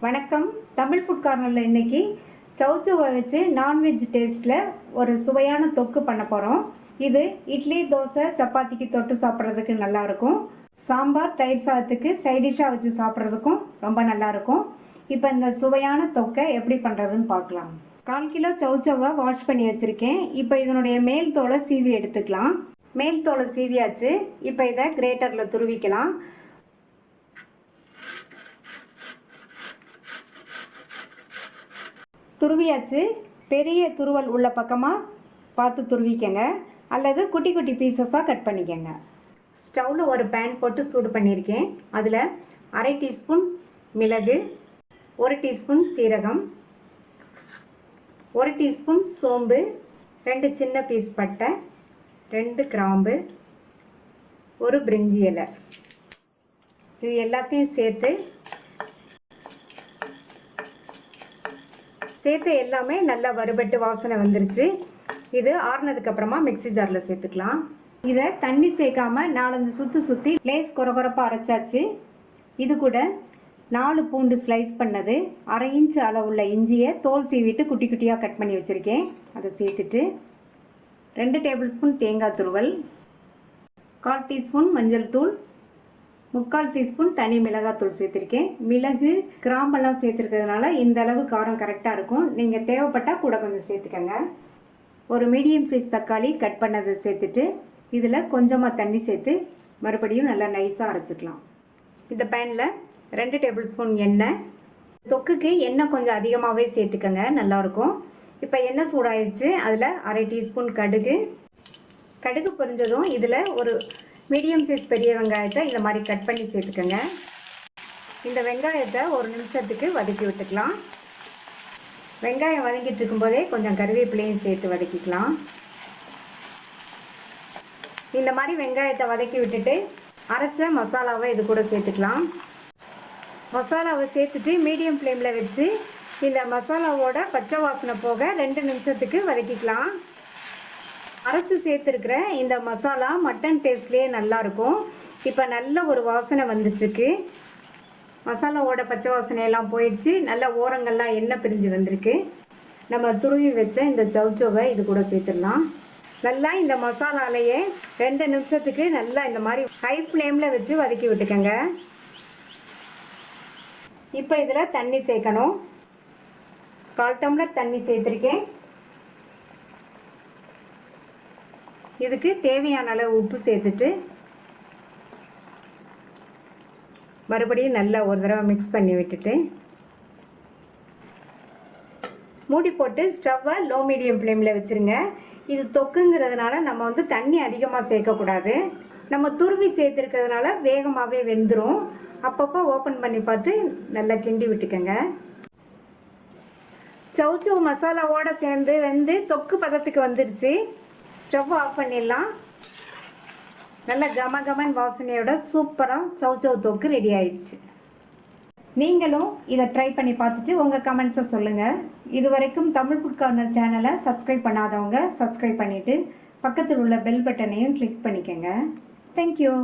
வணக்கம். தமிழ் ஃபுட் கார்னரில் இன்னைக்கு சௌச்சௌவை வச்சு நான்வெஜ் டேஸ்ட்டில் ஒரு சுவையான தொக்கு பண்ண போகிறோம். இது இட்லி, தோசை, சப்பாத்திக்கு தொட்டு சாப்பிட்றதுக்கு நல்லாயிருக்கும். சாம்பார், தயிர் சாதத்துக்கு சைடிஷாக வச்சு சாப்பிட்றதுக்கும் ரொம்ப நல்லாயிருக்கும். இப்போ இந்த சுவையான தொக்கை எப்படி பண்ணுறதுன்னு பார்க்கலாம். 1/4 கிலோ சௌச்சௌவை வாஷ் பண்ணி வச்சுருக்கேன். இப்போ இதனுடைய மேல் தோலை சீவி எடுத்துக்கலாம். மேல் தோலை சீவியாச்சு. இப்போ இதை கிரேட்டரில் துருவிக்கலாம். துருவியாச்சு. பெரிய துருவல் உள்ள பக்கமாக பார்த்து துருவிக்கங்க, அல்லது குட்டி குட்டி பீசஸாக கட் பண்ணிக்கங்க. ஸ்டவ்வில் ஒரு பேன் போட்டு சூடு பண்ணியிருக்கேன். அதில் 1/2 டீஸ்பூன் மிளகு, 1 டீஸ்பூன் சீரகம், 1 டீஸ்பூன் சோம்பு, 2 சின்ன பீஸ் பட்டை, 2 கிராம்பு, 1 பிரிஞ்சி இலை, இது எல்லாத்தையும் சேர்த்து எல்லாமே நல்லா வறுபட்டு வாசனை வந்துருச்சு. இது ஆறுனதுக்கு அப்புறமா மிக்ஸி ஜாரில் சேர்த்துக்கலாம். இதை தண்ணி சேர்க்காம 4-5 சுற்றி சுற்றி லேஸ் கொரகொரப்பாக அரைச்சாச்சு. இது கூட 4 பூண்டு ஸ்லைஸ் பண்ணது, 1/2 இன்ச் அளவுள்ள இஞ்சியை தோல் சீவிட்டு குட்டி குட்டியாக கட் பண்ணி வச்சுருக்கேன். அதை சேர்த்துட்டு 2 டேபிள் ஸ்பூன் தேங்காய் துருவல், 1/4 டீஸ்பூன் மஞ்சள் தூள், 3/4 டீஸ்பூன் தனி மிளகாத்தூள் சேர்த்துருக்கேன். மிளகு, கிராம்பெல்லாம் சேர்த்துருக்கிறதுனால இந்த அளவு காரம் கரெக்டாக இருக்கும். நீங்கள் தேவைப்பட்டால் கூட கொஞ்சம் சேர்த்துக்கங்க. ஒரு மீடியம் சைஸ் தக்காளி கட் பண்ணதை சேர்த்துட்டு இதில் கொஞ்சமாக தண்ணி சேர்த்து மறுபடியும் நல்லா நைஸாக அரைச்சிக்கலாம். இந்த பேனில் 2 டேபிள் ஸ்பூன் எண்ணெய். தொக்குக்கு எண்ணெய் கொஞ்சம் அதிகமாகவே சேர்த்துக்கங்க, நல்லாயிருக்கும். இப்போ எண்ணெய் சூடாயிடுச்சு. அதில் 1/2 டீஸ்பூன் கடுகு பொரிஞ்சதும் இதில் ஒரு மீடியம் சைஸ் பெரிய வெங்காயத்தை இந்த மாதிரி கட் பண்ணி சேர்த்துக்கோங்க. இந்த வெங்காயத்தை 1 நிமிஷத்துக்கு வதக்கி விட்டுக்கலாம். வெங்காயம் வதங்கிட்டு இருக்கும்போதே கொஞ்சம் கருவேப்பிலையும் சேர்த்து வதக்கிக்கலாம். இந்த மாதிரி வெங்காயத்தை வதக்கி விட்டுட்டு அரைச்ச மசாலாவை இது கூட சேர்த்துக்கலாம். மசாலாவை சேர்த்துட்டு மீடியம் ஃப்ளேமில் வச்சு இந்த மசாலாவோட பச்சை வாசனை போக 2 நிமிஷத்துக்கு வதக்கிக்கலாம். அரைச்சி சேர்த்துருக்கிற இந்த மசாலா மட்டன் டேஸ்ட்லேயே நல்லாயிருக்கும். இப்போ நல்ல ஒரு வாசனை வந்துட்டுருக்கு. மசாலாவோட பச்சை வாசனையெல்லாம் போயிடுச்சு. நல்ல ஓரங்கள்லாம் எண்ணெய் பிரிஞ்சு வந்திருக்கு. நம்ம துருவி வச்ச இந்த சௌச்சௌவை இது கூட சேர்த்துடலாம். நல்லா இந்த மசாலாலையே 2 நிமிஷத்துக்கு நல்லா இந்த மாதிரி ஹை ஃப்ளேமில் வச்சு வதக்கி விட்டுக்கோங்க. இப்போ இதில் தண்ணி சேர்க்கணும். 1/4 டம்ளர் தண்ணி சேர்த்துருக்கேன். இதுக்கு தேவையான அளவு உப்பு சேர்த்துட்டு மறுபடியும் நல்லா ஒரு தடவை மிக்ஸ் பண்ணி விட்டுட்டு மூடி போட்டு ஸ்டவ்வை லோ மீடியம் ஃப்ளேமில் வச்சுருங்க. இது தொக்குங்கிறதுனால நம்ம தண்ணி அதிகமாக சேர்க்கக்கூடாது. நம்ம துருவி சேர்த்துருக்கிறதுனால வேகமாகவே வெந்துடும். அப்பப்போ ஓப்பன் பண்ணி பார்த்து நல்லா கிண்டி விட்டுக்கோங்க. சௌச்சௌ மசாலாவோடு சேர்ந்து வெந்து தொக்கு பதத்துக்கு வந்துடுச்சு. ஸ்டவ் ஆஃப் பண்ணிடலாம். நல்ல கமகமன் வாசனையோட சூப்பராக சௌச்சௌ தொக்கு ரெடி ஆயிடுச்சு. நீங்களும் இதை ட்ரை பண்ணி பார்த்துட்டு உங்கள் கமெண்ட்ஸை சொல்லுங்கள். இது வரைக்கும் தமிழ் ஃபுட் கார்னர் சேனலை சப்ஸ்கிரைப் பண்ணாதவங்க சப்ஸ்கிரைப் பண்ணிவிட்டு பக்கத்தில் உள்ள பெல் பட்டனையும் கிளிக் பண்ணிக்கோங்க. தேங்க்யூ.